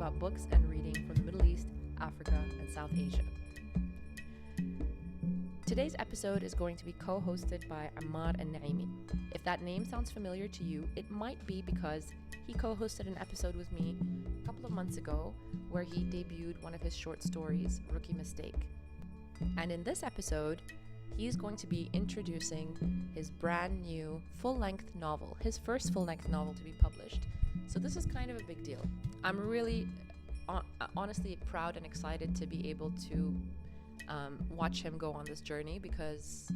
about books and reading from the Middle East, Africa, and South Asia. Today's episode is going to be co-hosted by Ammar Al Naimi. If that name sounds familiar to you, it might be because he co-hosted an episode with me a couple of months ago where he debuted one of his short stories, Rookie Mistake. And in this episode, he's going to be introducing his brand new full-length novel, his first full-length novel to be published. So this is kind of a big deal. I'm really honestly proud and excited to be able to watch him go on this journey because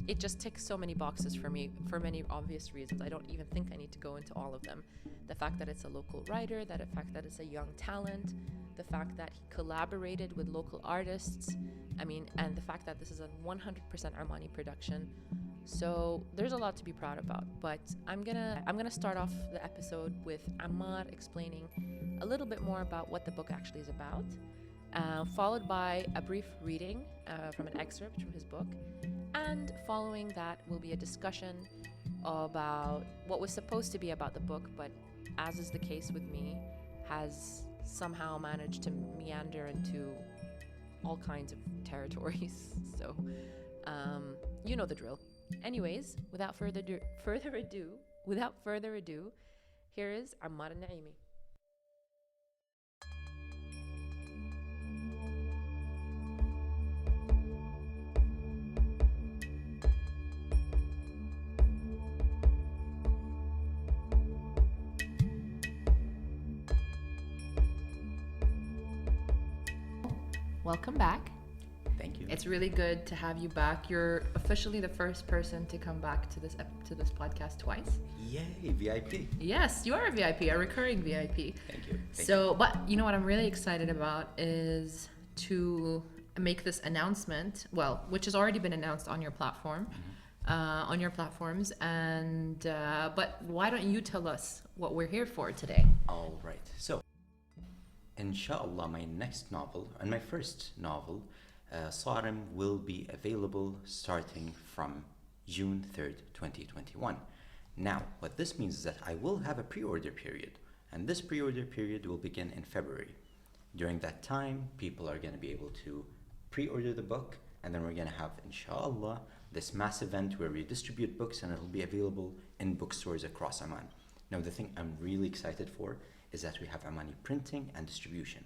it just ticks so many boxes for me for many obvious reasons. I don't even think I need to go into all of them. The fact that it's a local writer, the fact that it's a young talent, the fact that he collaborated with local artists, and the fact that this is a 100% Omani production. So there's a lot to be proud about, but I'm gonna start off the episode with Ammar explaining a little bit more about what the book actually is about, followed by a brief reading from an excerpt from his book, and following that will be a discussion about what was supposed to be about the book, but as is the case with me, has somehow managed to meander into all kinds of territories. So you know the drill. Anyways, without further ado, here is Ammar Al Naimi. Welcome back. Thank you. It's really good to have you back. You're officially the first person to come back to this podcast twice. Yay, VIP. Yes, you are a VIP, a recurring VIP. Thank you. But you know what I'm really excited about is to make this announcement, which has already been announced on your platform, on your platforms. And but why don't you tell us what we're here for today? All right. So, inshallah, my next novel and my first novel, Sarim, will be available starting from June 3rd, 2021. Now, what this means is that I will have a pre-order period, and this pre-order period will begin in February. During that time, people are going to be able to pre-order the book, and then we're going to have, inshallah, this mass event where we distribute books, and it'll be available in bookstores across Oman. Now, the thing I'm really excited for is that we have Omani printing and distribution.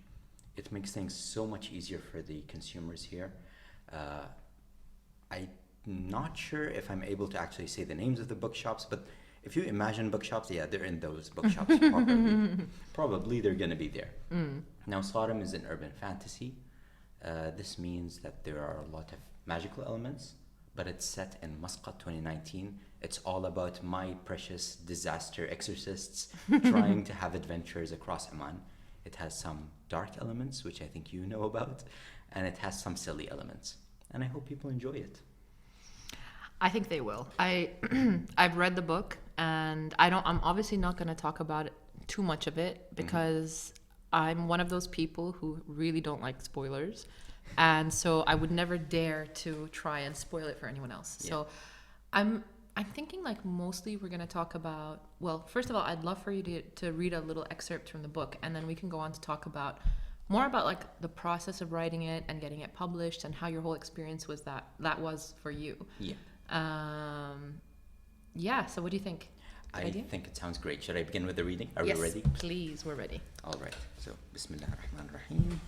It makes things so much easier for the consumers here. I'm not sure if I'm able to actually say the names of the bookshops, but if you imagine bookshops, yeah, they're in those bookshops. Probably they're going to be there. Now, Sarim is an urban fantasy. This means that there are a lot of magical elements, but it's set in Muscat 2019. It's all about my precious disaster exorcists trying to have adventures across Oman. It has some dark elements, which I think you know about, and it has some silly elements. And I hope people enjoy it. I think they will. I've read the book, and I'm obviously not going to talk about it, too much of it, because I'm one of those people who really don't like spoilers. And so I would never dare to try and spoil it for anyone else. Yeah. So I'm thinking like mostly we're going to talk about, first of all, I'd love for you to read a little excerpt from the book, and then we can go on to talk about more about like the process of writing it and getting it published and how your whole experience was that was for you. Yeah. So what do you think? I think it sounds great. Should I begin with the reading? Are we ready? Please, we're ready. All right. So, Bismillah ar-Rahman ar-Rahim.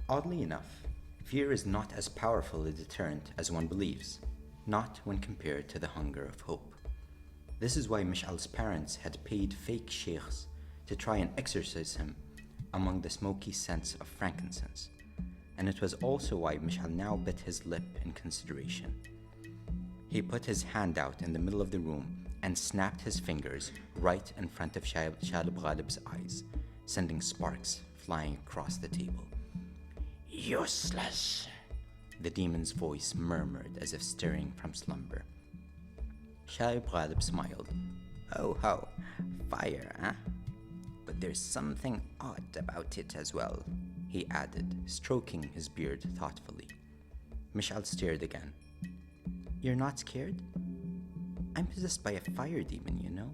Oddly enough, fear is not as powerful a deterrent as one believes, not when compared to the hunger of hope. This is why Mish'al's parents had paid fake sheikhs to try and exorcise him among the smoky scents of frankincense. And it was also why Mish'al now bit his lip in consideration. He put his hand out in the middle of the room and snapped his fingers right in front of Shalib Ghalib's eyes, sending sparks flying across the table. Useless, the demon's voice murmured as if stirring from slumber. Shalib Ghalib smiled. Oh ho, fire, huh? But there's something odd about it as well, he added, stroking his beard thoughtfully. Mish'al stared again. You're not scared? I'm possessed by a fire demon, you know.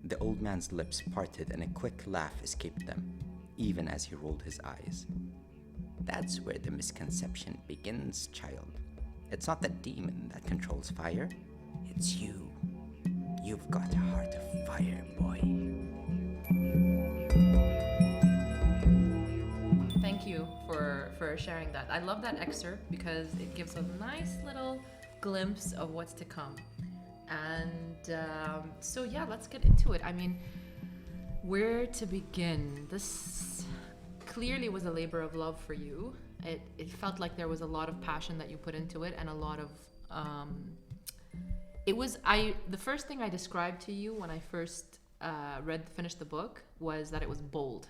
The old man's lips parted and a quick laugh escaped them, even as he rolled his eyes. That's where the misconception begins, child. It's not the demon that controls fire. It's you. You've got a heart of fire, boy. Thank you for sharing that. I love that excerpt because it gives a nice little glimpse of what's to come. And so yeah, let's get into it. I mean, where to begin? This clearly was a labor of love for you. It felt like there was a lot of passion that you put into it, and a lot of the first thing I described to you when I first finished the book was that it was bold.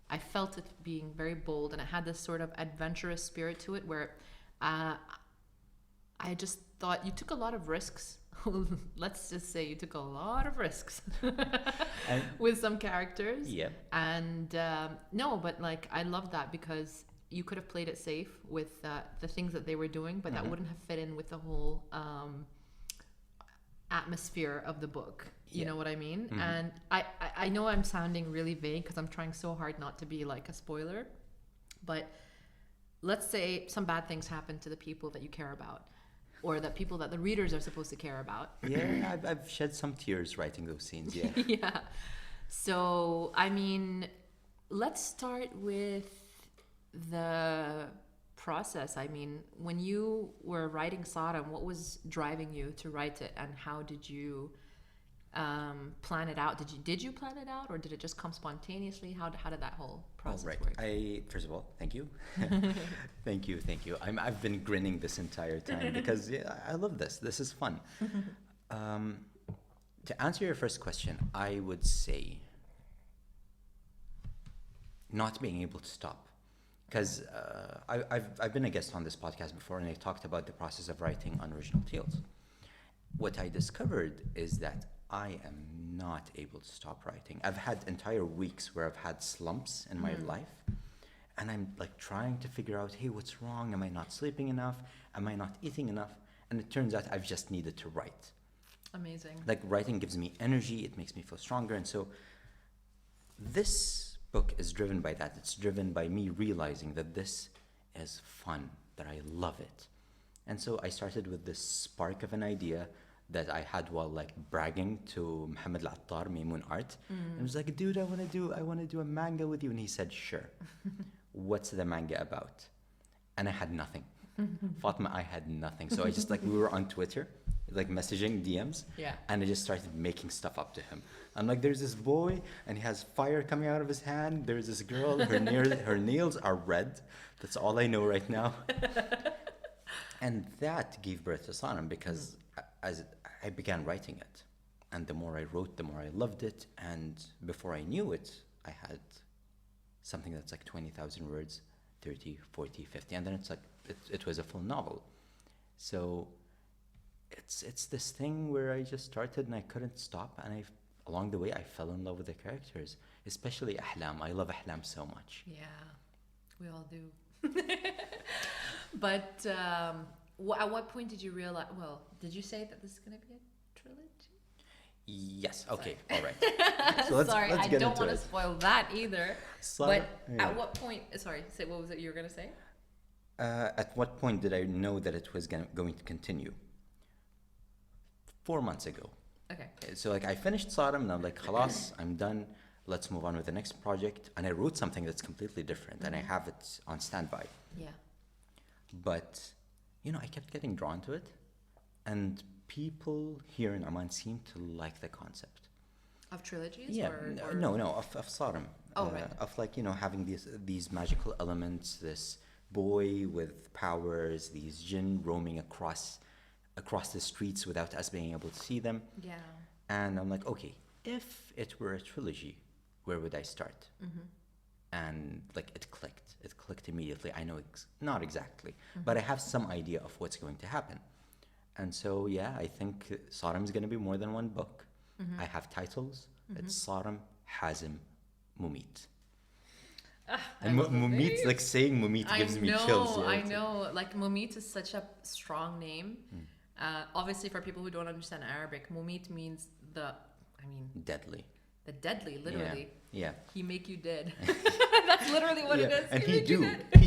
I felt it being very bold, and it had this sort of adventurous spirit to it where I just thought you took a lot of risks. Let's just say you took a lot of risks with some characters. Yeah. And no, but like I love that because you could have played it safe with the things that they were doing, but that wouldn't have fit in with the whole atmosphere of the book. You know what I mean? And I know I'm sounding really vague because I'm trying so hard not to be like a spoiler, but let's say some bad things happen to the people that you care about, or the people that the readers are supposed to care about. Yeah, I've shed some tears writing those scenes, yeah. Yeah. So, I mean, let's start with the process. I mean, when you were writing Sarim, what was driving you to write it, and how did you plan it out? Did you plan it out, or did it just come spontaneously? How did that whole process work? First of all, thank you. thank you. I've been grinning this entire time because I love this. This is fun. To answer your first question, I would say not being able to stop. Because I've been a guest on this podcast before, and I talked about the process of writing unoriginal tales. What I discovered is that I am not able to stop writing. I've had entire weeks where I've had slumps in my life, and I'm like trying to figure out, hey, what's wrong? Am I not sleeping enough? Am I not eating enough? And it turns out I've just needed to write. Amazing. Like writing gives me energy, it makes me feel stronger, and so this book is driven by that. It's driven by me realizing that this is fun, that I love it. And so I started with this spark of an idea that I had while like bragging to Muhammad Al-Attar, Maymoon Art. And I was like, dude, I want to do a manga with you. And he said, sure. What's the manga about? And I had nothing. Fatma, I had nothing. So I just like, we were on Twitter, like messaging DMs. Yeah. And I just started making stuff up to him. I'm like, there's this boy and he has fire coming out of his hand. There's this girl, her nails are red. That's all I know right now. And that gave birth to Sarim because as I began writing it, and the more I wrote, the more I loved it. And before I knew it, I had something that's like 20,000 words, 30, 40, 50, and then it's like, it was a full novel. So it's this thing where I just started and I couldn't stop, and along the way I fell in love with the characters, especially Ahlam. I love Ahlam so much. Yeah, we all do. But at what point did you realize, well, did you say that this is going to be a trilogy? Yes, okay, all right. So let's I get don't into want to it. spoil that either. Sorry, But at what point, what was it you were going to say? At what point did I know that it was going to continue? 4 months ago. Okay. So like I finished Sarim and I'm like, khalas, I'm done. Let's move on with the next project. And I wrote something that's completely different and I have it on standby. Yeah. But, I kept getting drawn to it. And people here in Oman seem to like the concept. Of trilogies? Yeah, or no, of Sarim. Oh, right. Of like, having these magical elements, this boy with powers, these jinn roaming across the streets without us being able to see them. Yeah. And I'm like, okay, if it were a trilogy, where would I start? And like it clicked immediately. I know not exactly, but I have some idea of what's going to happen. And so, yeah, I think Sarim's going to be more than one book. I have titles. It's Sarim, Hazim, Mumit. And Mumit, like saying Mumit gives me chills. Yeah, I know. Like Mumit is such a strong name. Mm. Obviously, for people who don't understand Arabic, Mumit means deadly. The deadly, literally. Yeah. He make you dead. That's literally what it is. And he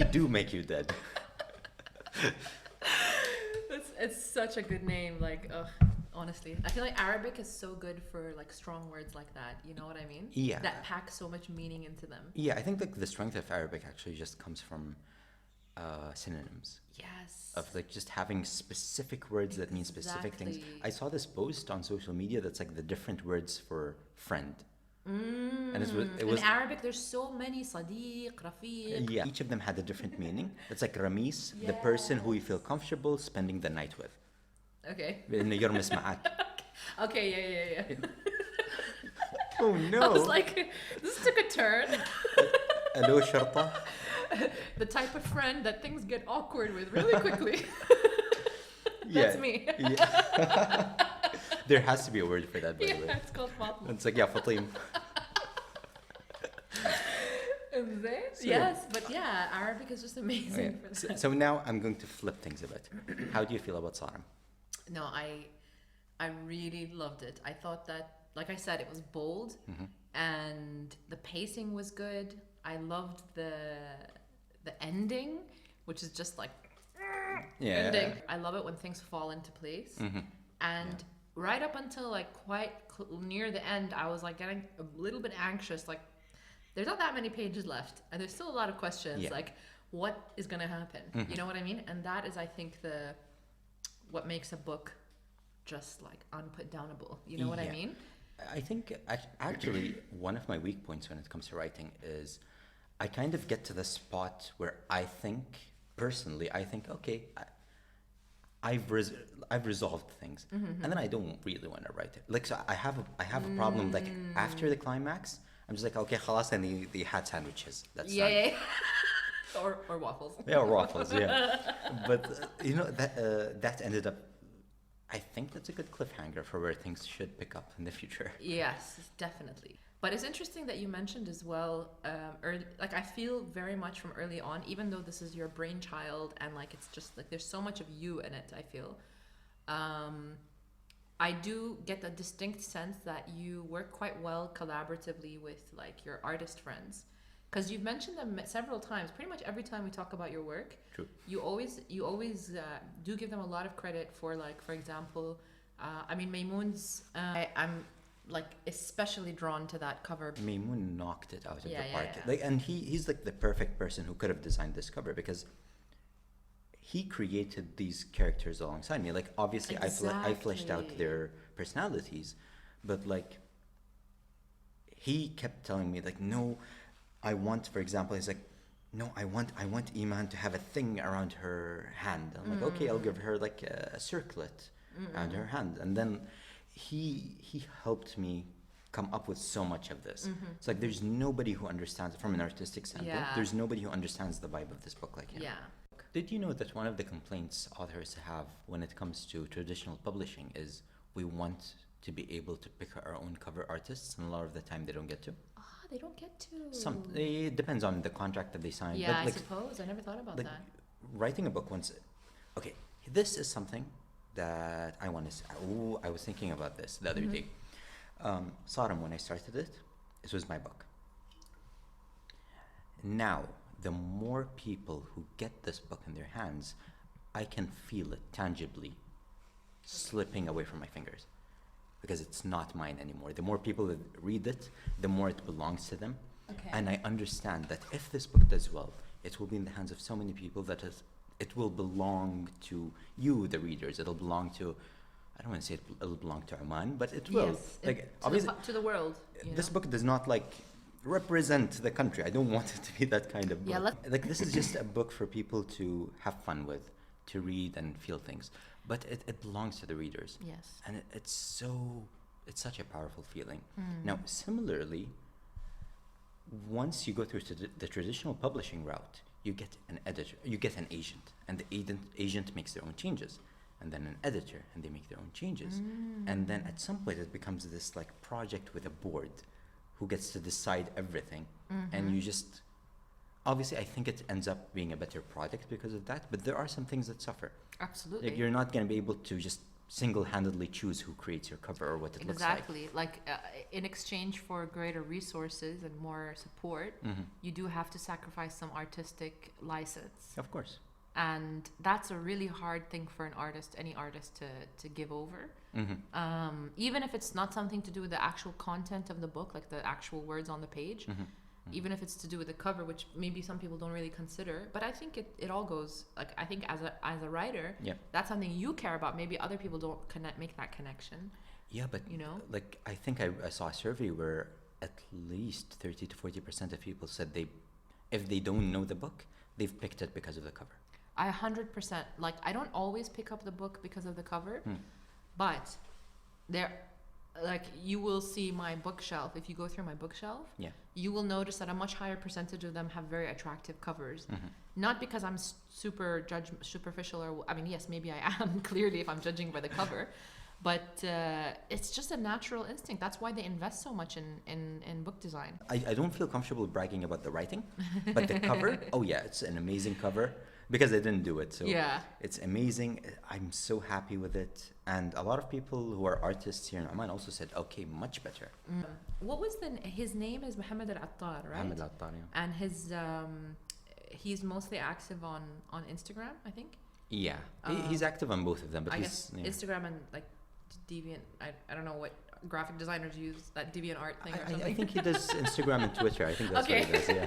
do make you dead. It's such a good name. Like, ugh, honestly, I feel like Arabic is so good for like strong words like that. You know what I mean? Yeah. That pack so much meaning into them. Yeah, I think like the strength of Arabic actually just comes from synonyms. Yes. Of like just having specific words that mean specific things. Exactly. I saw this post on social media that's like the different words for friend. And it was in Arabic, there's so many Sadiq, Rafiq. yeah, each of them had a different meaning. It's like Ramis, the person who you feel comfortable spending the night with. Okay. إنه يرمس معاك. Okay, yeah. Oh I no. was like, this took a turn. Hello, Sharta. The type of friend that things get awkward with really quickly. That's me. Yeah. There has to be a word for that, by the way. Yeah, it's called Fatma. It's like, yeah, Fatim. Yes, but yeah, Arabic is just amazing for that. So now I'm going to flip things a bit. How do you feel about Sarim? No, I really loved it. I thought that, like I said, it was bold and the pacing was good. I loved the ending, which is just like ending. I love it when things fall into place. And right up until like quite near the end, I was like getting a little bit anxious. Like, there's not that many pages left, and there's still a lot of questions. Like, what is gonna happen? You know what I mean? And that is, I think, what makes a book just like unputdownable. You know what I mean? I think actually one of my weak points when it comes to writing is I kind of get to the spot where I think personally, okay, I've resolved things, and then I don't really want to write it. Like, so I have a problem. Like, after the climax, I'm just like, okay, خلاص, and the had sandwiches. That's done. Yeah. or waffles. Yeah, or waffles. Yeah, but you know that ended up. I think that's a good cliffhanger for where things should pick up in the future. Yes, definitely. But it's interesting that you mentioned as well, like I feel very much from early on, even though this is your brainchild and like it's just like there's so much of you in it, I feel. I do get a distinct sense that you work quite well collaboratively with like your artist friends. Because you've mentioned them several times, pretty much every time we talk about your work. True. You always do give them a lot of credit for, like, for example, I mean, Maymoon's, I'm like especially drawn to that cover. Maymoon knocked it out of the park. Yeah. Like, and he's like the perfect person who could have designed this cover because he created these characters alongside me. Like, obviously, I fleshed out their personalities, but like he kept telling me like, no, I want, for example, he's like, no, I want Iman to have a thing around her hand. I'm like, okay, I'll give her like a circlet around her hand. And then he helped me come up with so much of this. It's like there's nobody who understands, from an artistic standpoint, there's nobody who understands the vibe of this book like him. Yeah. Did you know that one of the complaints authors have when it comes to traditional publishing is we want to be able to pick our own cover artists, and a lot of the time they don't get to? They don't get to. It depends on the contract that they sign. Yeah, but like, I suppose. I never thought about like, that. Writing a book once. Okay, this is something that I want to say. I was thinking about this the other day. Sarim, when I started it, this was my book. Now, the more people who get this book in their hands, I can feel it tangibly slipping away from my fingers. Because it's not mine anymore. The more people that read it, the more it belongs to them. Okay. And I understand that if this book does well, it will be in the hands of so many people that it will belong to you, the readers. It'll belong to, I don't want to say it'll belong to Oman, but it will. Yes, like, obviously, to the world. This book does not like represent the country. I don't want it to be that kind of book. Yeah, like, this is just a book for people to have fun with, to read and feel things. But it belongs to the readers. Yes. And it's such a powerful feeling. Now, similarly, once you go through the traditional publishing route, you get an editor, you get an agent, and the agent makes their own changes, and then an editor, and they make their own changes. And then at some point it becomes this like project with a board who gets to decide everything. And you just, obviously I think it ends up being a better product because of that, but there are some things that suffer. Absolutely. Like, you're not going to be able to just single-handedly choose who creates your cover or what it looks like. Exactly. Like in exchange for greater resources and more support, you do have to sacrifice some artistic license. Of course. And that's a really hard thing for an artist, any artist, to give over. Even if it's not something to do with the actual content of the book, like the actual words on the page, even if it's to do with the cover, which maybe some people don't really consider. But I think it all goes, like, I think as a writer, that's something you care about. Maybe other people don't make that connection. Yeah, but you know, like, I think I saw a survey where at least 30 to 40% of people said if they don't know the book, they've picked it because of the cover. I 100%, like, I don't always pick up the book because of the cover, but like, you will see my bookshelf. If you go through my bookshelf, you will notice that a much higher percentage of them have very attractive covers. Not because I'm super superficial, or I mean, yes, maybe I am clearly if I'm judging by the cover, but it's just a natural instinct. That's why they invest so much in book design. I don't feel comfortable bragging about the writing, but the cover, oh yeah, it's an amazing cover. Because I didn't do it, so it's amazing. I'm so happy with it, and a lot of people who are artists here in Oman also said, "Okay, much better." What was his name is Mohammed Al-Attar, right? Mohammed Al-Attar, yeah. And he's mostly active on Instagram, I think. Yeah, he's active on both of them, but I guess Instagram and like Deviant. I don't know what graphic designers use, that DeviantArt thing or something. I think he does Instagram and Twitter. I think that's what he does. Yeah.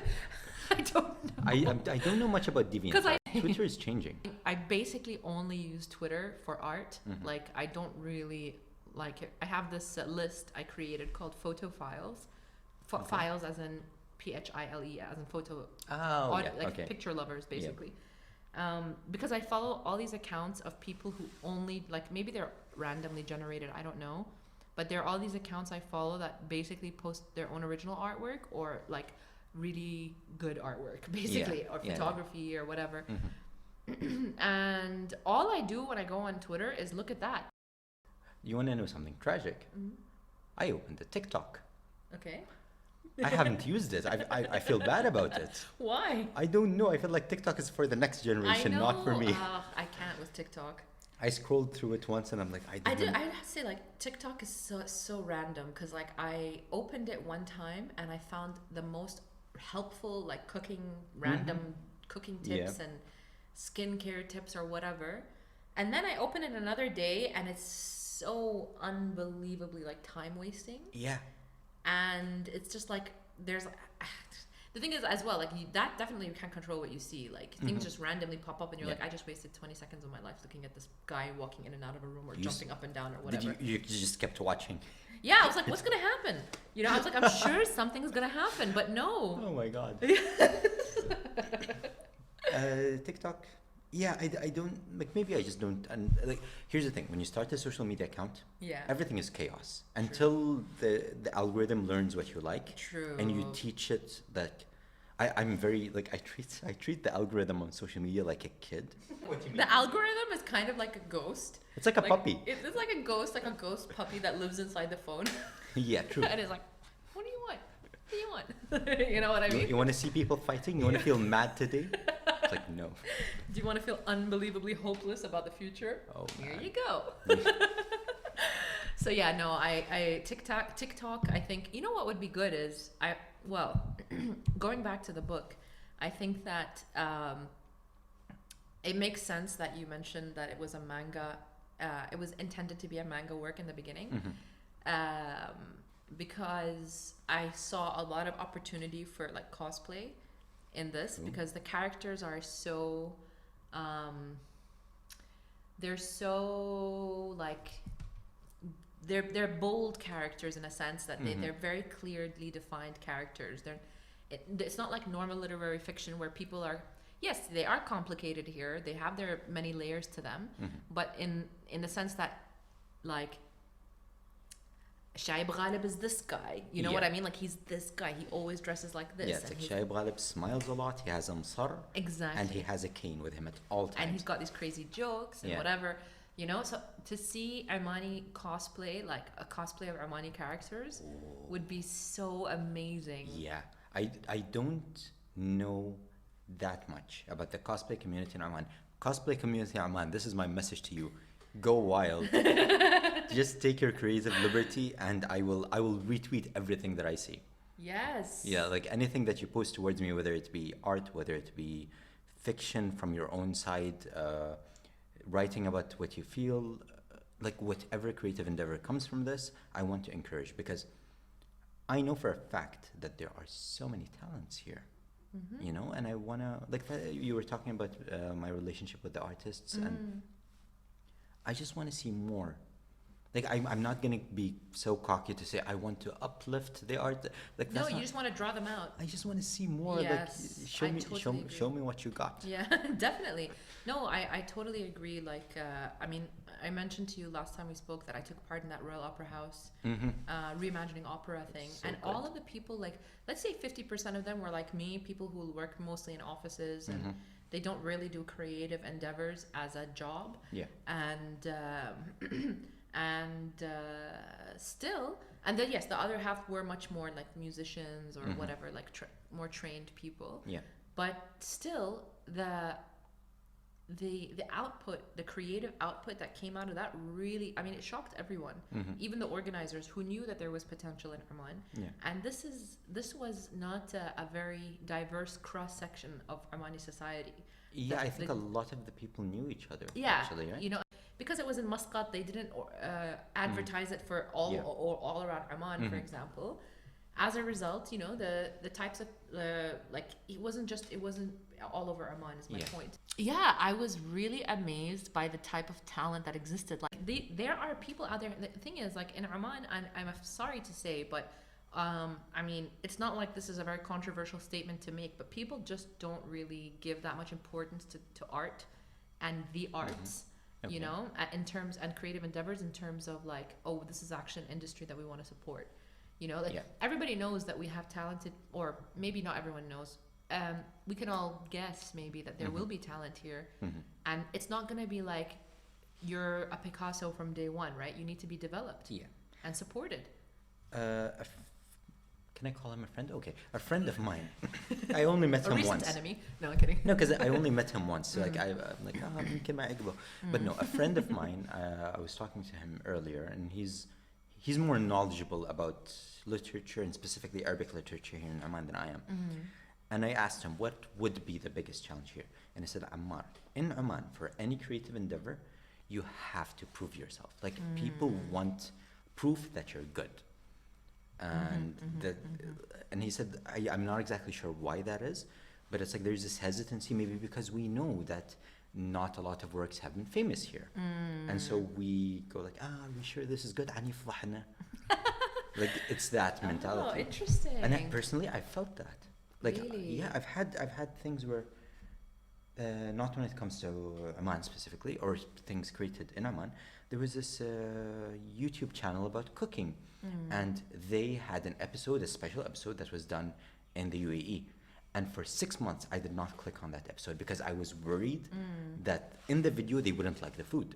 I don't know. I don't know much about DeviantArt. Twitter is changing. I basically only use Twitter for art. Like, I don't really like it. I have this list I created called photo files. Files as in PHILE, as in photo. Picture lovers, basically. Because I follow all these accounts of people who only, like, maybe they're randomly generated, I don't know. But there are all these accounts I follow that basically post their own original artwork, or like really good artwork, basically, or photography or whatever. And all I do when I go on Twitter is look at that. You want to know something tragic? I opened a TikTok. Okay. I haven't used it. I feel bad about it. Why? I don't know. I feel like TikTok is for the next generation, not for me. I can't with TikTok. I scrolled through it once and I'm like, I have to say, like, TikTok is so random, because like I opened it one time and I found the most helpful, like, random cooking tips and skincare tips or whatever, and then I open it another day and it's so unbelievably, like, time wasting. And it's just like, there's the thing is, as well, like, that definitely you can't control what you see. Like, things just randomly pop up and you're like, I just wasted 20 seconds of my life looking at this guy walking in and out of a room, or jumping up and down or whatever. You just kept watching? Yeah, I was like, what's gonna happen? You know, I was like, I'm sure something's gonna happen, but no. Oh my god. TikTok. Yeah, I don't, like, maybe I just don't. And like, here's the thing: when you start a social media account, everything is chaos until the algorithm learns what you like. True. And you teach it that. I'm very, like, I treat the algorithm on social media like a kid. What do you mean? The algorithm is kind of like a ghost. It's like a puppy. It's like a ghost puppy that lives inside the phone. Yeah, true. And it's like, what do you want? What do you want? You know what I mean? You want to see people fighting? You want to feel mad today? It's like, no. Do you want to feel unbelievably hopeless about the future? Oh, here you go. So yeah, no, I TikTok, I think, you know what would be good is, going back to the book, I think that it makes sense that you mentioned that it was a manga, it was intended to be a manga work in the beginning, because I saw a lot of opportunity for, like, cosplay in this, because the characters are so, they're so, like, they're bold characters in a sense that they're very clearly defined characters. It's not like normal literary fiction where people are, yes, they are complicated here. They have their many layers to them, but in the sense that, like, Shaib Ghalib is this guy. You know what I mean? Like, he's this guy. He always dresses like this. Yeah, it's like Shaib Ghalib smiles a lot. He has a msar. Exactly. And he has a cane with him at all times. And he's got these crazy jokes and whatever. You know, so to see Omani cosplay, like a cosplay of Omani characters, would be so amazing. Yeah, I don't know that much about the cosplay community in Oman. Cosplay community in Oman, this is my message to you. Go wild. Just take your creative liberty, and I will retweet everything that I see. Yes. Yeah, like anything that you post towards me, whether it be art, whether it be fiction from your own side, writing about what you feel, like whatever creative endeavor comes from this, I want to encourage, because I know for a fact that there are so many talents here. You know, and I wanna, like you were talking about my relationship with the artists, and I just want to see more. Like I'm not gonna be so cocky to say I want to uplift the art. Like No, that's you not, just want to draw them out. I just want to see more. Yes, Like show I me, totally agree. show me what you got. Yeah, definitely. No, I totally agree. Like, I mean, I mentioned to you last time we spoke that I took part in that Royal Opera House reimagining opera thing, So and good. all of the people, like, let's say 50% of them were like me, people who work mostly in offices and they don't really do creative endeavors as a job. Yeah. And still, and then yes, the other half were much more like musicians or whatever, like more trained people. Yeah. But still, the output, the creative output that came out of that really, I mean, it shocked everyone, even the organizers who knew that there was potential in Oman. Yeah. And this was not a very diverse cross section of Omani society. Yeah, I think a lot of the people knew each other. Yeah, Actually, right? you know, because it was in Muscat, they didn't advertise it for all around Oman, for example. As a result, you know, the types of like it wasn't all over Oman is my point. Yeah, I was really amazed by the type of talent that existed. Like there are people out there. The thing is, like in Oman, and I'm sorry to say, but I mean, it's not like this is a very controversial statement to make, but people just don't really give that much importance to art and the arts. Okay. You know, in terms and creative endeavors, in terms of like, oh, this is actually an industry that we want to support. You know, like everybody knows that we have talented, or maybe not everyone knows. We can all guess maybe that there will be talent here, and it's not going to be like you're a Picasso from day one, right? You need to be developed and supported. Can I call him a friend? Okay, a friend of mine. I only met him once. A recent enemy. No, I'm kidding. No, because I only met him once. So like I'm like, يمكن ما عقبه. But no, a friend of mine. I was talking to him earlier, and he's more knowledgeable about literature, and specifically Arabic literature here in Oman than I am. And I asked him, what would be the biggest challenge here? And he said, Ammar, in Oman, for any creative endeavor, you have to prove yourself. Like people want proof that you're good. And and he said, I'm not exactly sure why that is, but it's like there's this hesitancy, maybe because we know that not a lot of works have been famous here. And so we go like, are we sure this is good? Like it's that mentality. Oh, interesting. And personally, I felt that. Like, really? yeah, I've had things where, not when it comes to Oman specifically, or things created in Oman. There was this YouTube channel about cooking, and they had an episode, a special episode that was done in the UAE. And for 6 months, I did not click on that episode because I was worried that in the video they wouldn't like the food.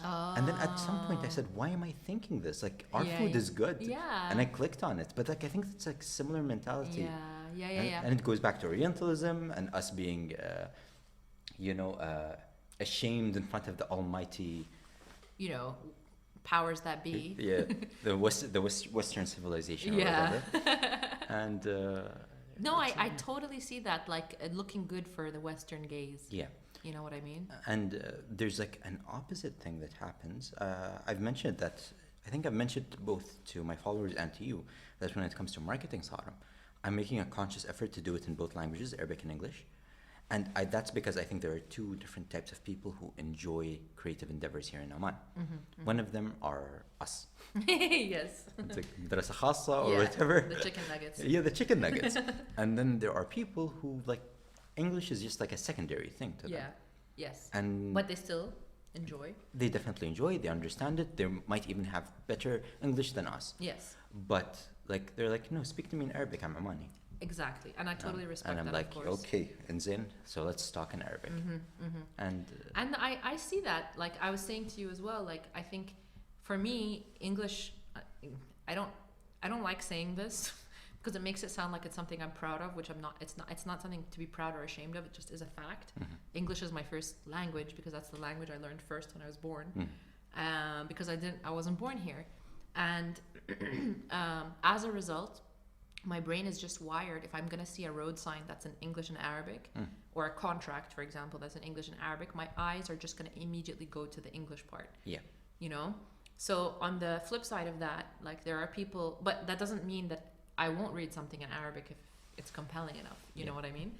And then at some point I said, why am I thinking this? Like our food is good. Yeah. And I clicked on it. But like I think it's like similar mentality. Yeah. And it goes back to Orientalism and us being, ashamed in front of the almighty, you know, powers that be. Yeah, the Western civilization or whatever. And no, I totally see that, like looking good for the Western gaze. Yeah. You know what I mean? And there's like an opposite thing that happens. I've mentioned that, I think I've mentioned both to my followers and to you, that when it comes to marketing Sarim, I'm making a conscious effort to do it in both languages, Arabic and English. And that's because I think there are two different types of people who enjoy creative endeavors here in Oman. One of them are us. Yes. It's like دراسة خاصة or whatever. The chicken nuggets. Yeah, the chicken nuggets. And then there are people who like, English is just like a secondary thing to them. Yeah. Yes. And but they still enjoy. They definitely enjoy it. They understand it. They might even have better English than us. Yes. But like they're like, no, speak to me in Arabic. I'm Omani. Exactly, and I totally respect that. And I'm like, of course. okay, Zen. So let's talk in Arabic. And I see that. Like I was saying to you as well. Like I think for me, English, I don't like saying this. Because it makes it sound like it's something I'm proud of, which I'm not. It's not something to be proud or ashamed of. It just is a fact. English is my first language because that's the language I learned first when I was born. because I wasn't born here. And as a result, my brain is just wired. If I'm going to see a road sign that's in English and Arabic, or a contract, for example, that's in English and Arabic, my eyes are just going to immediately go to the English part. Yeah. You know? So on the flip side of that, like there are people, but that doesn't mean that I won't read something in Arabic if it's compelling enough. You know what I mean?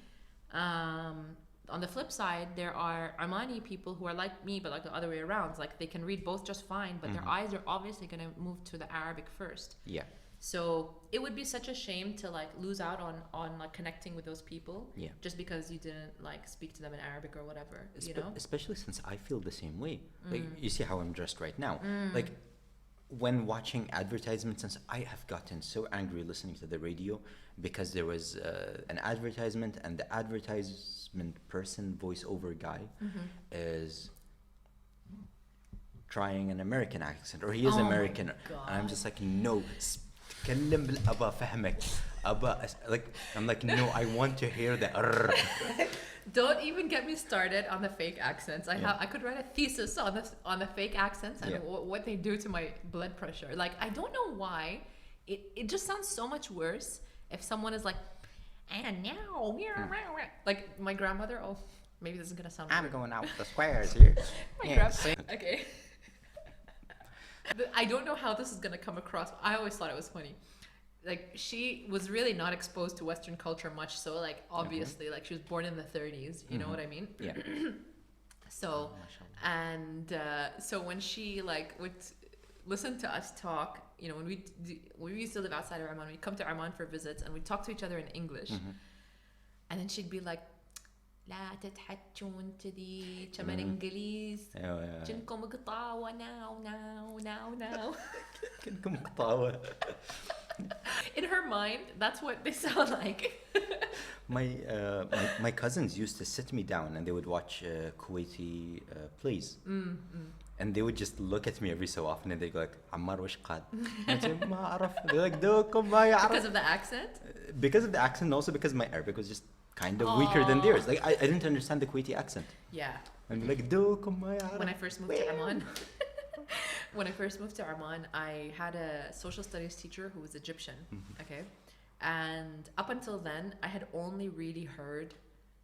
On the flip side, there are Omani people who are like me, but like the other way around. Like they can read both just fine, but their eyes are obviously going to move to the Arabic first. Yeah. So it would be such a shame to like lose out on like connecting with those people. Yeah. Just because you didn't like speak to them in Arabic or whatever. You know? Especially since I feel the same way. Like you see how I'm dressed right now. Like when watching advertisements, and I have gotten so angry listening to the radio because there was an advertisement, and the advertisement person, voiceover guy, is trying an American accent, or he is American, and I'm just like, no, تكلم بالأبا فهمك أبا like I'm like, no, I want to hear the Don't even get me started on the fake accents. I could write a thesis on the fake accents and what they do to my blood pressure. Like I don't know why it just sounds so much worse if someone is like, and now like my grandmother. Oh, maybe this is gonna sound I'm weird. going out with the squares here. Okay. I don't know how this is gonna come across. I always thought it was funny. Like she was really not exposed to Western culture much, so like obviously like she was born in the 30s, you know what I mean? Yeah. So and so when she like would listen to us talk, you know, when we used to live outside of Oman, we'd come to Oman for visits and we'd talk to each other in English, and then she'd be like, لا تتحجون كذي كمان إنجليز كنكم قطاوة now كنكم قطاوة. In her mind, that's what they sound like. My cousins used to sit me down and they would watch Kuwaiti plays. And they would just look at me every so often and they'd go like, Ammar وش قاد? ما أعرف. They're like, دوكم ما يعرف. Because of the accent? Because of the accent, and also because my Arabic was just kind of weaker than theirs. Like I didn't understand the Kuwaiti accent. Yeah. I'm like, دوكم ما يعرف. When I first moved to Oman, I had a social studies teacher who was Egyptian. Okay. And up until then, I had only really heard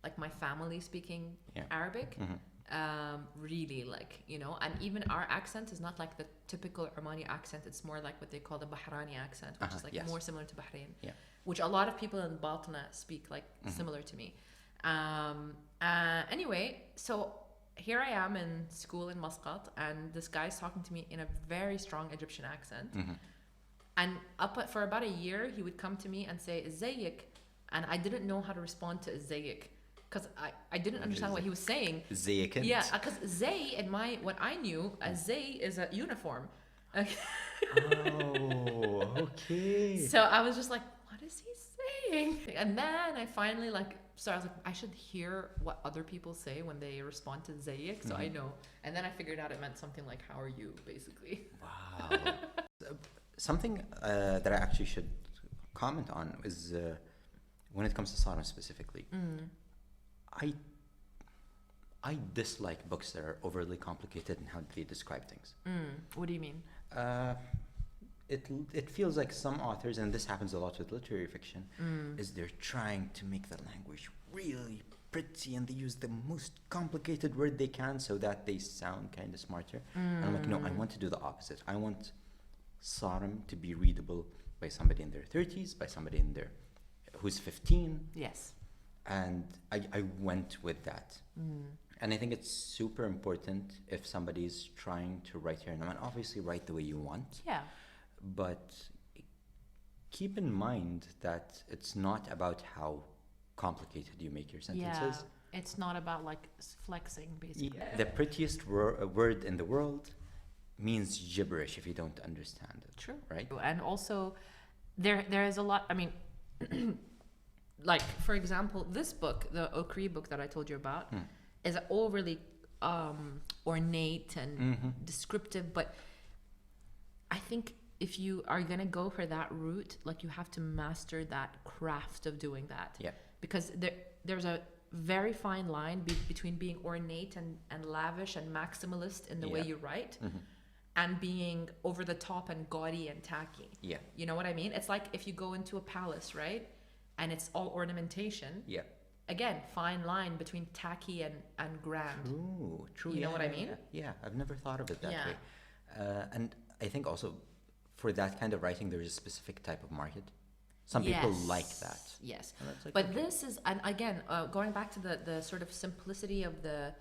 like my family speaking Arabic. Really, like, you know, and even our accent is not like the typical Omani accent. It's more like what they call the Bahrani accent, which is like more similar to Bahrain, which a lot of people in Baltana speak like similar to me. Anyway, so here I am in school in Muscat, and this guy's talking to me in a very strong Egyptian accent. And for about a year, he would come to me and say, Zayik, and I didn't know how to respond to Zayik. Because I didn't understand what he was saying. Zayikant? Yeah, because Zay, in what I knew, a Zay is a uniform. Oh, okay. So I was just like, what is he saying? And then I finally I was like, I should hear what other people say when they respond to Zayik, so I know. And then I figured out it meant something like, how are you, basically. Wow. Something that I actually should comment on is when it comes to Sarim specifically. I dislike books that are overly complicated in how they describe things. What do you mean? It feels like some authors, and this happens a lot with literary fiction, is they're trying to make the language really pretty, and they use the most complicated word they can so that they sound kind of smarter. And I'm like, no, I want to do the opposite. I want Sarim to be readable by somebody in their 30s, by somebody who's 15. Yes. And I went with that. And I think it's super important if somebody's trying to write here in Oman, obviously write the way you want. Yeah. But keep in mind that it's not about how complicated you make your sentences. Yeah. It's not about like flexing, basically. Yeah. The prettiest word in the world means gibberish if you don't understand it. True. Right? And also, there is a lot, I mean, like, for example, this book, the Okri book that I told you about, is overly ornate and descriptive, but I think if you are going to go for that route, like, you have to master that craft of doing that. Yeah. Because there's a very fine line between being ornate and lavish and maximalist in the way you write, and being over the top and gaudy and tacky. Yeah. You know what I mean? It's like if you go into a palace, right? And it's all ornamentation. Yeah. Again, fine line between tacky and grand. True. You know what I mean? Yeah, I've never thought of it that Yeah. way. And I think also for that kind of writing, there's a specific type of market. Some people like that. Yes. Like, But this is, and again, going back to the sort of simplicity of the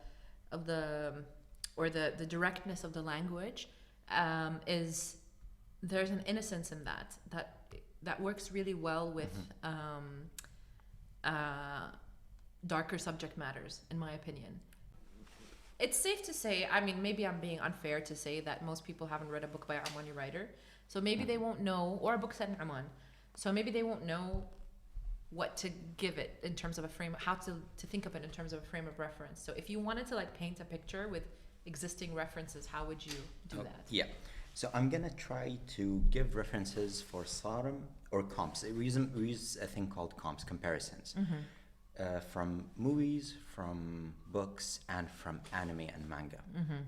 directness of the language, is there's an innocence in that works really well with darker subject matters, in my opinion. It's safe to say, I mean, maybe I'm being unfair to say that most people haven't read a book by an Omani writer, so maybe they won't know, or a book set in Oman, so maybe they won't know what to give it in terms of a frame, how to think of it in terms of a frame of reference. So if you wanted to like paint a picture with existing references, how would you do that? Yeah. So I'm gonna try to give references for Sarim or comps. We use a thing called comps, comparisons, from movies, from books, and from anime and manga.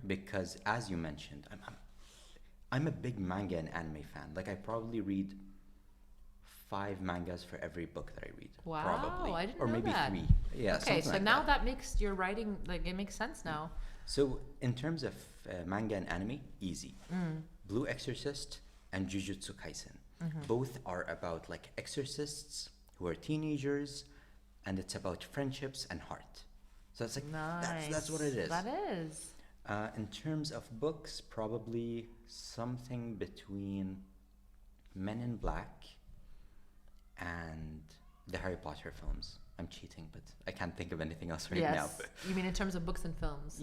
Because as you mentioned, I'm a big manga and anime fan. Like I probably read 5 mangas for every book that I read. Wow, probably. I didn't or know maybe that. 3. Yeah. Okay, so like now that makes your writing, like, it makes sense now. So in terms of manga and anime, easy. Blue Exorcist and Jujutsu Kaisen. Both are about like exorcists who are teenagers, and it's about friendships and heart. So it's like that's what it is. That is. In terms of books, probably something between Men in Black and the Harry Potter films. I'm cheating, but I can't think of anything else right now. You mean in terms of books and films?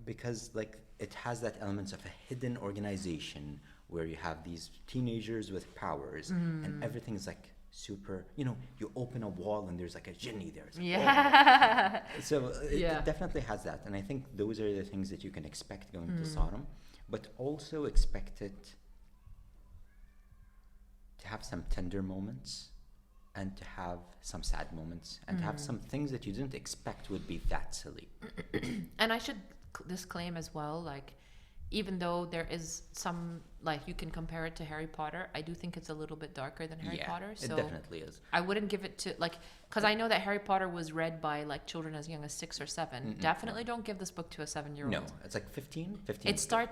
Because like it has that element of a hidden organization where you have these teenagers with powers, and everything's like super. You open a wall and there's like a genie there. It's like, so it definitely has that, and I think those are the things that you can expect going to Sarim, but also expect it to have some tender moments, and to have some sad moments, and to have some things that you didn't expect would be that silly. And I should disclaim as well, like, even though there is some, like, you can compare it to Harry Potter, I do think it's a little bit darker than Harry Potter. So it definitely is. I wouldn't give it to, like, because I know that Harry Potter was read by, like, children as young as 6 or 7. Definitely don't give this book to a 7-year-old. No, it's like 15.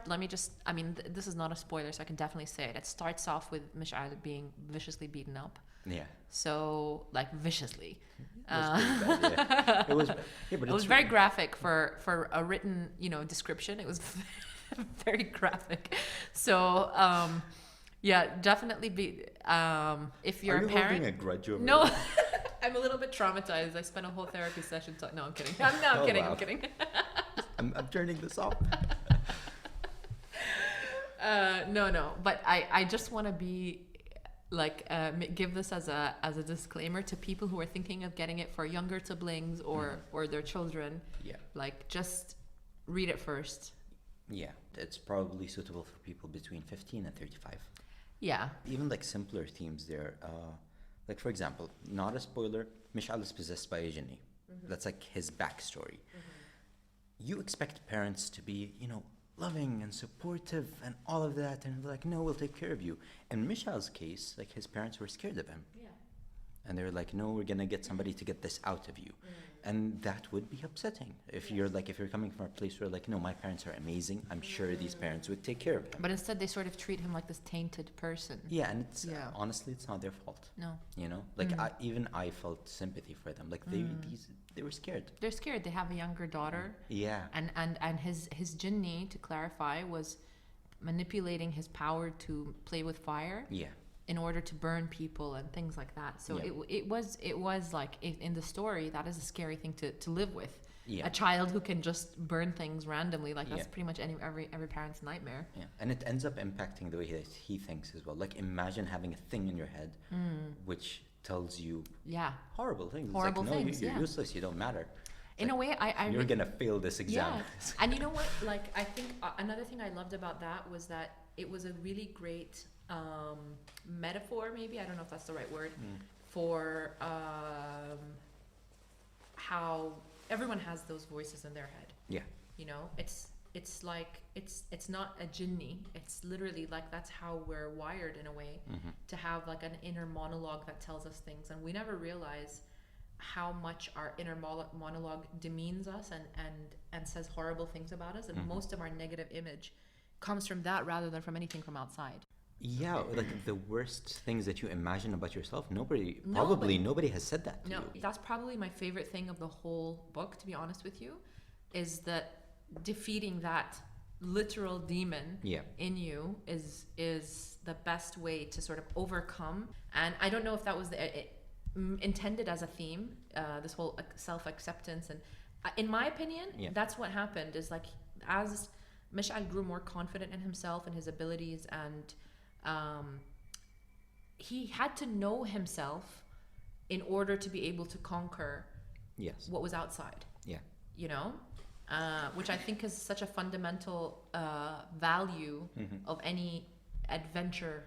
Let me just, I mean, this is not a spoiler, so I can definitely say it. It starts off with Mish'al being viciously beaten up. Yeah. So, like, viciously. It was bad. But it was very graphic for a written, description. It was very graphic. So, definitely be. If you're a parent, holding a grudge over no, I'm a little bit traumatized. I spent a whole therapy session. No, I'm kidding. I'm kidding. Wow. I'm kidding. I'm turning this off. No. But I just want to be. Like, give this as a disclaimer to people who are thinking of getting it for younger siblings or their children. Yeah. Like, just read it first. Yeah, it's probably suitable for people between 15 and 35. Yeah. Even like simpler themes there. Like for example, not a spoiler, Mish'al is possessed by a genie. That's like his backstory. You expect parents to be, loving and supportive and all of that, and they're like, no, we'll take care of you. In Mish'al's case, like his parents were scared of him. Yeah. And they were like, no, we're gonna get somebody to get this out of you. And that would be upsetting. If you're coming from a place where like, no, my parents are amazing, I'm sure these parents would take care of him. But instead they sort of treat him like this tainted person. Yeah, and it's honestly, it's not their fault. No. Like I felt sympathy for them. Like they were scared. They're scared. They have a younger daughter. Yeah. And his jinni, to clarify, was manipulating his power to play with fire. Yeah. In order to burn people and things like that. So it was like, in the story, that is a scary thing to live with. Yeah. A child who can just burn things randomly, like that's pretty much every parent's nightmare. Yeah, and it ends up impacting the way that he thinks as well. Like imagine having a thing in your head which tells you horrible things. Horrible it's like, things. You're useless. You don't matter. In a way, you're gonna fail this exam. Yeah. And you know what? Like I think another thing I loved about that was that it was a really great metaphor, maybe, I don't know if that's the right word, for how everyone has those voices in their head. Yeah. It's it's like it's not a jinni. It's literally like that's how we're wired in a way, to have like an inner monologue that tells us things, and we never realize how much our inner monologue demeans us and says horrible things about us, and most of our negative image comes from that rather than from anything from outside. Yeah, like the worst things that you imagine about yourself, nobody has said that to you. That's probably my favorite thing of the whole book, to be honest with you, is that defeating that literal demon in you is the best way to sort of overcome. And I don't know if that was intended as a theme, this whole self-acceptance, and in my opinion, that's what happened. Is like, as Mish'al grew more confident in himself and his abilities, and he had to know himself in order to be able to conquer what was outside. You know, which I think is such a fundamental value of any adventure.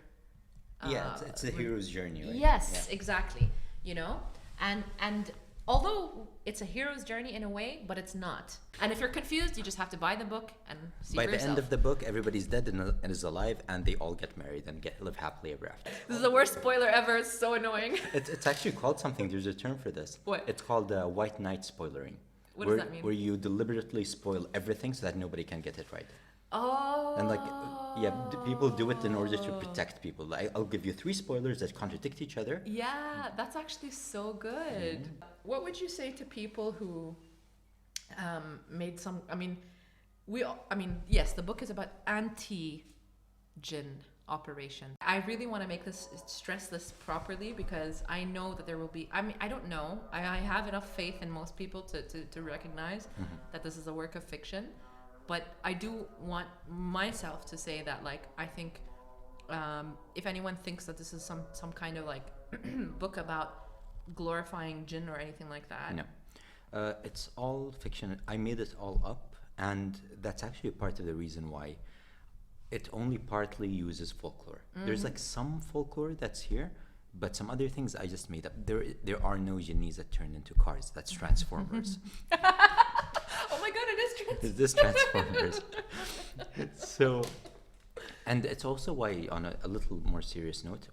It's a hero's journey, right? Yes, exactly. You know, and although it's a hero's journey in a way, but it's not. And if you're confused, you just have to buy the book and see for yourself. By the end of the book, everybody's dead and is alive, and they all get married and live happily ever after. This is the worst spoiler ever. It's so annoying. It's actually called something. There's a term for this. What? It's called white knight spoilering. What does that mean? Where you deliberately spoil everything so that nobody can get it right. Oh. And like, people do it in order to protect people. I'll give you 3 spoilers that contradict each other. Yeah, that's actually so good. What would you say to people who made some? Yes, the book is about anti-jinn operation. I really want to stress this properly, because I know that there will be. I don't know. I have enough faith in most people to recognize that this is a work of fiction. But I do want myself to say that, like, I think if anyone thinks that this is some kind of like book about glorifying jinn or anything like that. No. It's all fiction. I made it all up, and that's actually part of the reason why it only partly uses folklore. There's like some folklore that's here, but some other things I just made up. There are no jinnis that turn into cars. That's Transformers. Oh my god, it is Transformers. It is Transformers. So, and it's also why, on a little more serious note,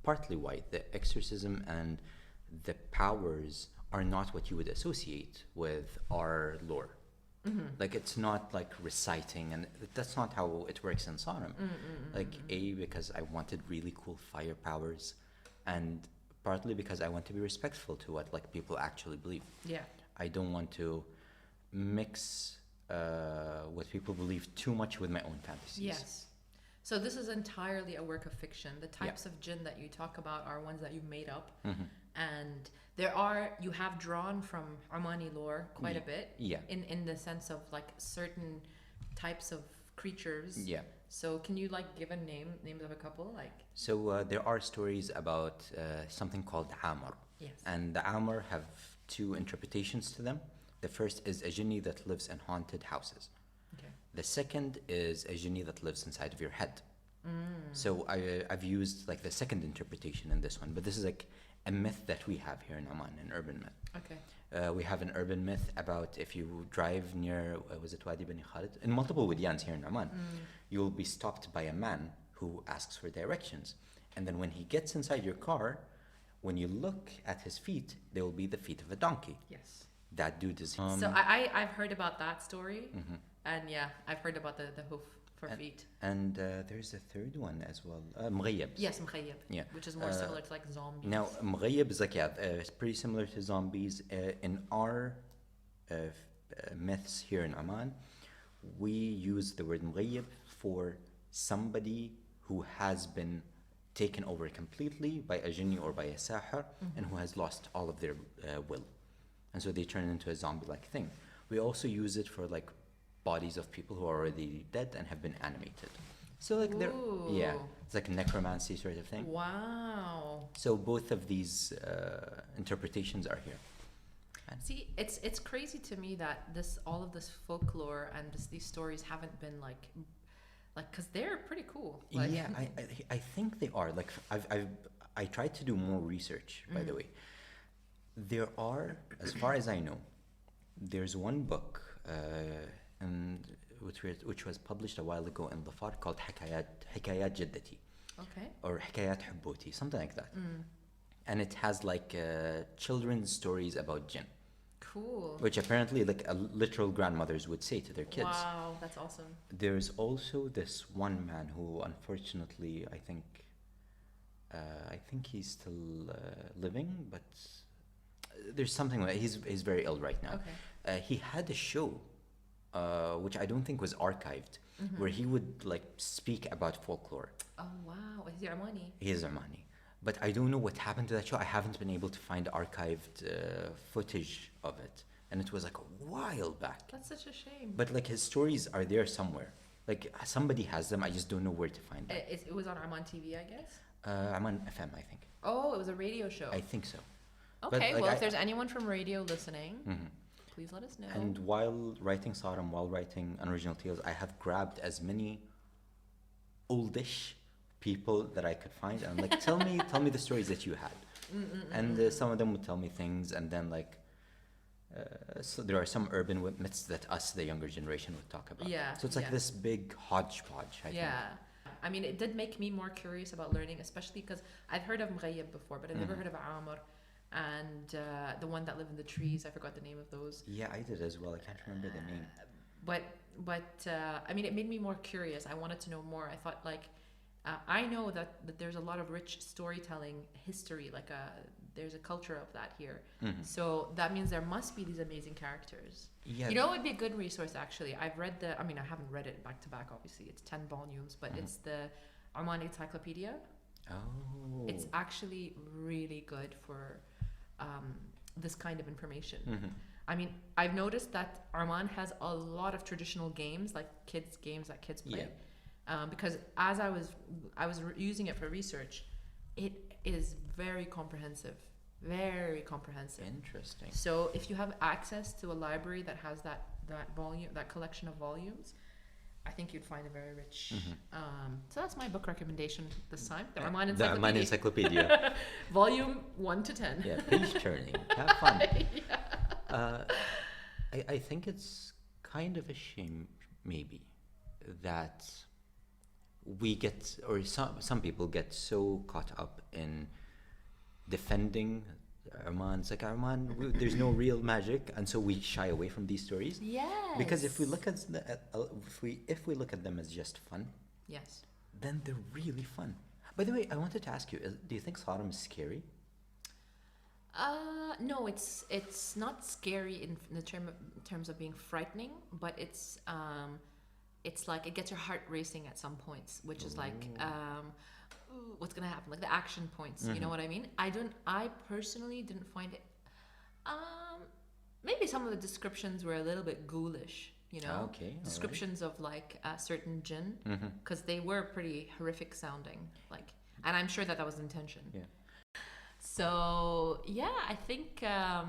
partly why the exorcism and the powers are not what you would associate with our lore. Like, it's not like reciting, and that's not how it works in Sarim. Because I wanted really cool fire powers, and partly because I want to be respectful to what like people actually believe. Yeah. I don't want to mix what people believe too much with my own fantasies. Yes. So this is entirely a work of fiction. The types of jinn that you talk about are ones that you've made up. And you have drawn from Omani lore quite a bit. Yeah. In the sense of like certain types of creatures. Yeah. So can you like give names of a couple? Like. So there are stories about something called Ammar. Yes. And the Ammar have 2 interpretations to them. The first is a jinni that lives in haunted houses. Okay. The second is a jinni that lives inside of your head. So I've used like the second interpretation in this one, but this is like a myth that we have here in Oman, an urban myth. Okay. We have an urban myth about if you drive near, was it Wadi Bani Khalid? In multiple Wadiyans here in Oman, you will be stopped by a man who asks for directions. And then when he gets inside your car, when you look at his feet, they will be the feet of a donkey. Yes. That dude is... so I've heard about that story. And yeah, I've heard about the hoof for feet. And there's a third one as well. Mghayyab. Yes, Mghayyab. Yeah. Which is more similar to like zombies. Now, Mghayyab is like, it's pretty similar to zombies. In our myths here in Oman, we use the word Mghayyab for somebody who has been taken over completely by a jinni or by a sahir, and who has lost all of their will. And so they turn into a zombie-like thing. We also use it for like bodies of people who are already dead and have been animated. So like it's like a necromancy sort of thing. Wow. So both of these interpretations are here. See, it's crazy to me that all of this folklore and these stories haven't been like because they're pretty cool. Like, yeah, I think they are. Like I tried to do more research, by the way. There are, as far as I know, there's one book and which was published a while ago in Dhafar, called حكايات جدتي. Okay. Or حكايات حبوتي, something like that. And it has like children's stories about jinn. Cool. Which apparently like literal grandmothers would say to their kids. Wow, that's awesome. There's also this one man who unfortunately I think he's still living, but there's something like he's very ill right now. Okay. He had a show which I don't think was archived, where he would like speak about folklore. Oh wow, is he Omani? He is Omani. But I don't know what happened to that show. I haven't been able to find archived footage of it. And it was like a while back. That's such a shame. But like his stories are there somewhere. Like somebody has them, I just don't know where to find them. It was on Oman TV, I guess? Oman FM, I think. Oh, it was a radio show. I think so. Okay, but, like, if there's anyone from radio listening, please let us know. And while writing Sarim, while writing Unoriginal Tales, I have grabbed as many oldish people that I could find, and I'm like, tell me the stories that you had. And some of them would tell me things, and then like so there are some urban myths that us, the younger generation, would talk about. So it's like this big hodgepodge, I think. I mean, it did make me more curious about learning, especially because I've heard of Mughayyab before, but I've never heard of Ammar and the one that live in the trees. I forgot the name of those. Yeah, I did as well. I can't remember the name. But I mean, it made me more curious. I wanted to know more. I thought like, I know that there's a lot of rich storytelling history, like there's a culture of that here. So that means there must be these amazing characters. You know, it would be a good resource actually. I've read I haven't read it back to back, obviously. It's 10 volumes, but it's the Oman Encyclopedia. Oh. It's actually really good for this kind of information. I mean, I've noticed that Oman has a lot of traditional games, like games that kids play. Because as I was using it for research, it is very comprehensive. Very comprehensive. Interesting. So if you have access to a library that has that volume, that collection of volumes, I think you'd find it very rich. So that's my book recommendation this time. The Oman Encyclopedia. The Oman Encyclopedia. Volume 1 to 10. Yeah, page turning. Have fun. I think it's kind of a shame, maybe, that we get, or some people get so caught up in defending Oman. It's like, Oman, there's no real magic, and so we shy away from these stories. Yes. Because if we look at if we look at them as just fun, yes, then they're really fun. By the way, I wanted to ask you: do you think Sarim is scary? No, it's not scary in the terms of being frightening, but it's like it gets your heart racing at some points, which is like what's gonna happen, like the action points. You know what I mean? I personally didn't find it. Maybe some of the descriptions were a little bit ghoulish. You know, descriptions of like certain jinn, because they were pretty horrific sounding. Like, and I'm sure that was the intention. Yeah. So yeah, I think I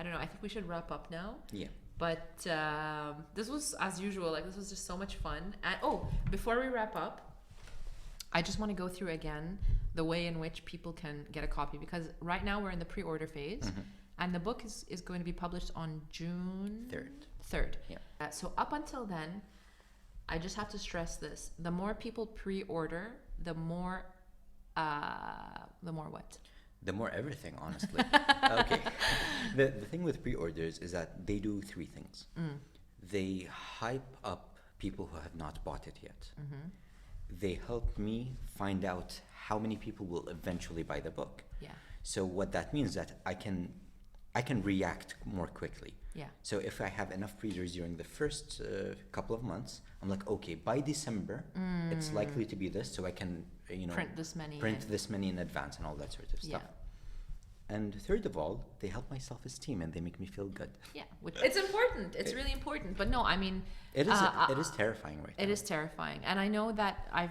don't know. I think we should wrap up now. Yeah. But this was, as usual, like this was just so much fun. And before we wrap up, I just want to go through again the way in which people can get a copy, because right now we're in the pre-order phase, and the book is going to be published on June 3rd. Yeah. So up until then, I just have to stress this: the more people pre-order, the more what? The more everything, honestly. Okay. The thing with pre-orders is that they do three things. They hype up people who have not bought it yet. They help me find out how many people will eventually buy the book. Yeah. So what that means is that I can react more quickly. Yeah. So if I have enough pre-orders during the first couple of months, I'm like, okay, by December, it's likely to be this, so I can, print this many in advance and all that sort of stuff. And third of all, they help my self-esteem and they make me feel good. Yeah, it's important. It's really important. But no, I mean, it is terrifying right now. It is terrifying, and I know that I've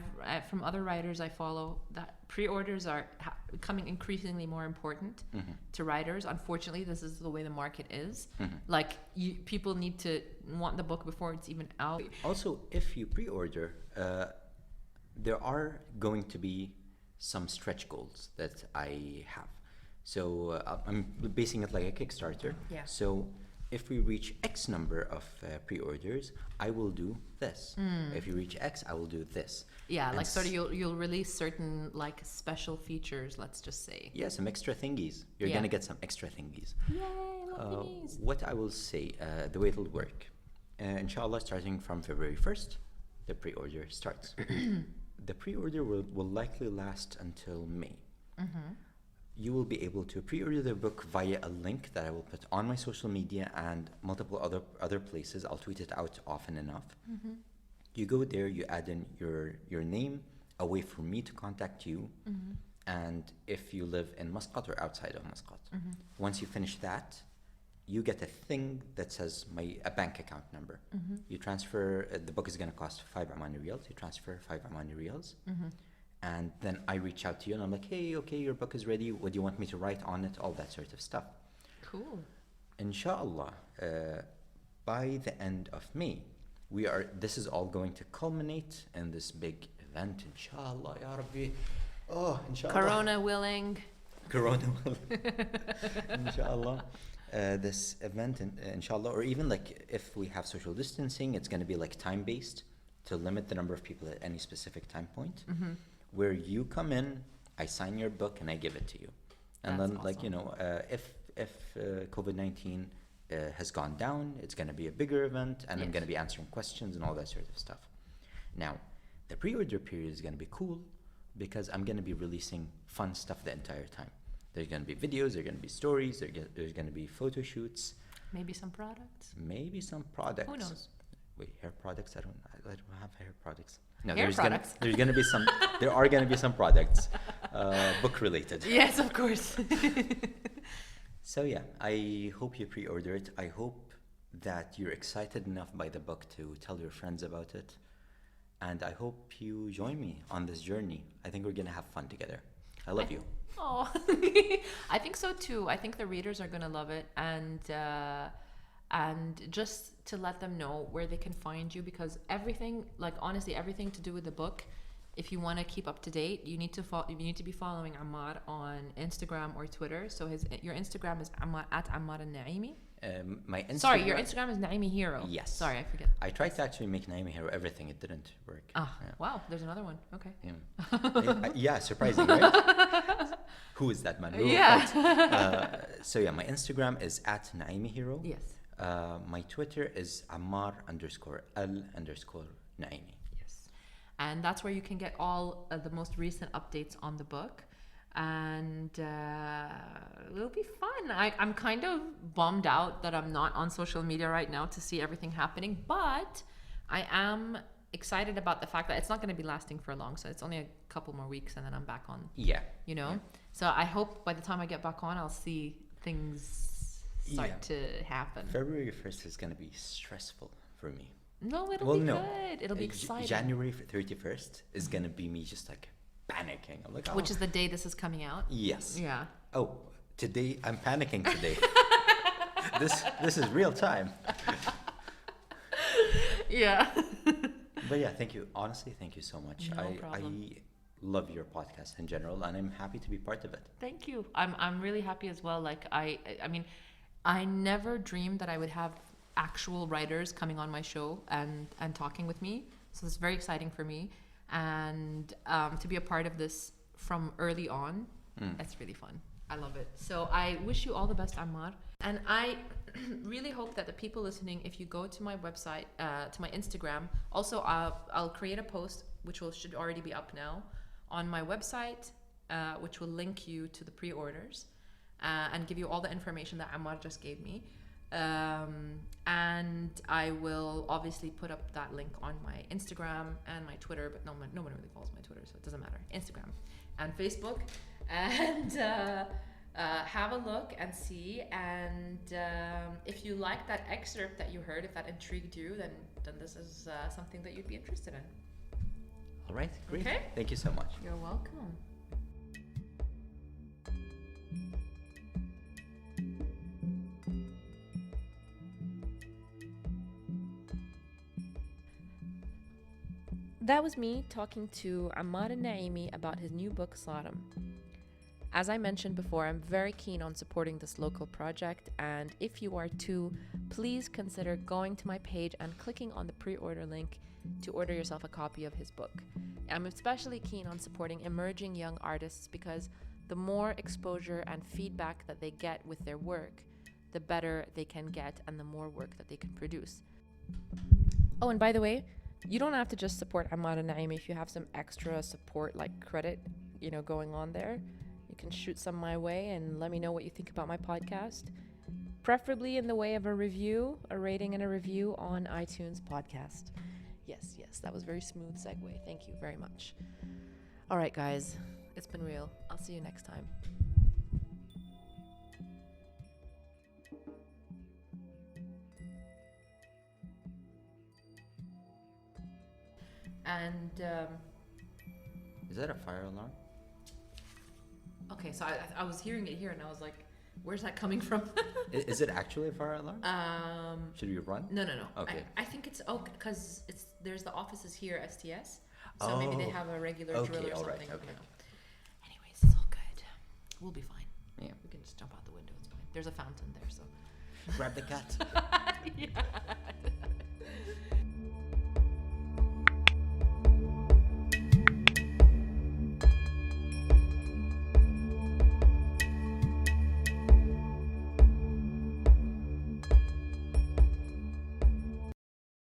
from other writers I follow that pre-orders are becoming increasingly more important to writers. Unfortunately, this is the way the market is. Like people need to want the book before it's even out. Also, if you pre-order, there are going to be some stretch goals that I have. So I'm basing it like a Kickstarter. Yeah. So if we reach X number of pre-orders, I will do this. If you reach X, I will do this. Yeah, And like sort of you'll release certain like special features, let's just say. Yeah, some extra thingies. You're Yeah. gonna get some extra thingies. Yay, love thingies. What I will say, the way it'll work, inshallah, starting from February 1st, the pre-order starts. The pre-order will likely last until May. You will be able to pre-order the book via a link that I will put on my social media and multiple other places. I'll tweet it out often enough. You go there, you add in your name, a way for me to contact you, and if you live in Muscat or outside of Muscat. Once you finish that, you get a thing that says a bank account number. You transfer, the book is going to cost 5 Omani riyals. You transfer 5 Omani riyals. And then I reach out to you and I'm like, hey, okay, your book is ready. What do you want me to write on it? All that sort of stuff. Cool. Inshallah, by the end of May, this is all going to culminate in this big event. Inshallah, ya Rabbi. Oh, inshallah. Corona willing. Corona willing. Inshallah. This event, inshallah, or even like if we have social distancing, it's going to be like time-based to limit the number of people at any specific time point. Where you come in, I sign your book and I give it to you. And That's then awesome. like, you know, if COVID-19 has gone down, it's going to be a bigger event and I'm Yes. going to be answering questions and all that sort of stuff. Now, the pre-order period is going to be cool because I'm going to be releasing fun stuff the entire time. There's going to be videos, there's going to be stories, there's going to be photo shoots. Maybe some products. Maybe some products. Who knows? Wait, hair products? I don't have hair products. No, Hair products. There's gonna be some. There are gonna be some products, book related. Yes, of course. So yeah, I hope you pre-order it. I hope that you're excited enough by the book to tell your friends about it, and I hope you join me on this journey. I think we're gonna have fun together. I love you. Oh, I think so too. I think the readers are gonna love it, and just to let them know where they can find you, because everything, like honestly, everything to do with the book, if you want to keep up to date, you need to be following Ammar on Instagram or Twitter. So your Instagram is Ammar at Ammar Al Naimi. My Instagram. Sorry, your Instagram is Naimi Hero. Yes. Sorry, I forget. I tried to actually make Naimi Hero everything. It didn't work. Ah, Yeah. wow. There's another one. Okay. Yeah. Yeah, surprising, right? Who is that man? Yeah. So yeah, my Instagram is at Naimi Hero. Yes. My Twitter is Ammar_Al_Naimi. Yes. And that's where you can get all the most recent updates on the book. And it'll be fun. I'm kind of bummed out that I'm not on social media right now to see everything happening, but I am excited about the fact that it's not going to be lasting for long. So it's only a couple more weeks and then I'm back on, Yeah. you know? Yeah. So I hope by the time I get back on, I'll see things start to happen. February 1st is going to be stressful for me. No, it'll be good. It'll be exciting. January 31st is going to be me just like panicking. I'm like, oh. Which is the day this is coming out. Yes. Yeah. Oh, today, I'm panicking today. This is real time. Yeah. But yeah, thank you. Honestly, thank you so much. No I problem. love your podcast in general, and I'm happy to be part of it. Thank you. I'm really happy as well. Like I mean, I never dreamed that I would have actual writers coming on my show and talking with me. So it's very exciting for me, and to be a part of this from early on, it's really fun. I love it. So I wish you all the best, Ammar. And I really hope that the people listening, if you go to my website, to my Instagram, also I'll create a post which should already be up now on my website, which will link you to the pre-orders and give you all the information that Ammar just gave me. And I will obviously put up that link on my Instagram and my Twitter, but no one really follows my Twitter, so it doesn't matter. Instagram and Facebook. And have a look and see. And if you like that excerpt that you heard, if that intrigued you, then this is something that you'd be interested in. All right, great. Okay. Thank you so much. You're welcome. That was me talking to Ammar Al Naimi about his new book, Sarim. As I mentioned before, I'm very keen on supporting this local project, and if you are too, please consider going to my page and clicking on the pre-order link to order yourself a copy of his book. I'm especially keen on supporting emerging young artists because the more exposure and feedback that they get with their work, the better they can get and the more work that they can produce. Oh, and by the way, you don't have to just support Ammar Al Naimi. If you have some extra support like credit, going on there, you can shoot some my way and let me know what you think about my podcast, preferably in the way of a review, a rating and a review on iTunes podcast. Yes, that was very smooth segue. Thank you very much. All right, guys, it's been real. I'll see you next time. And Is that a fire alarm? okay, so I was hearing it here and I was like, where's that coming from? Is it actually a fire alarm? Should we run? No. Okay. I think it's because there's the offices here, STS. So maybe they have a regular drill or all right, something. okay. Anyways, it's all good. We'll be fine. Yeah. We can just jump out the window. It's fine. There's a fountain there, so. Grab the cat. Yeah.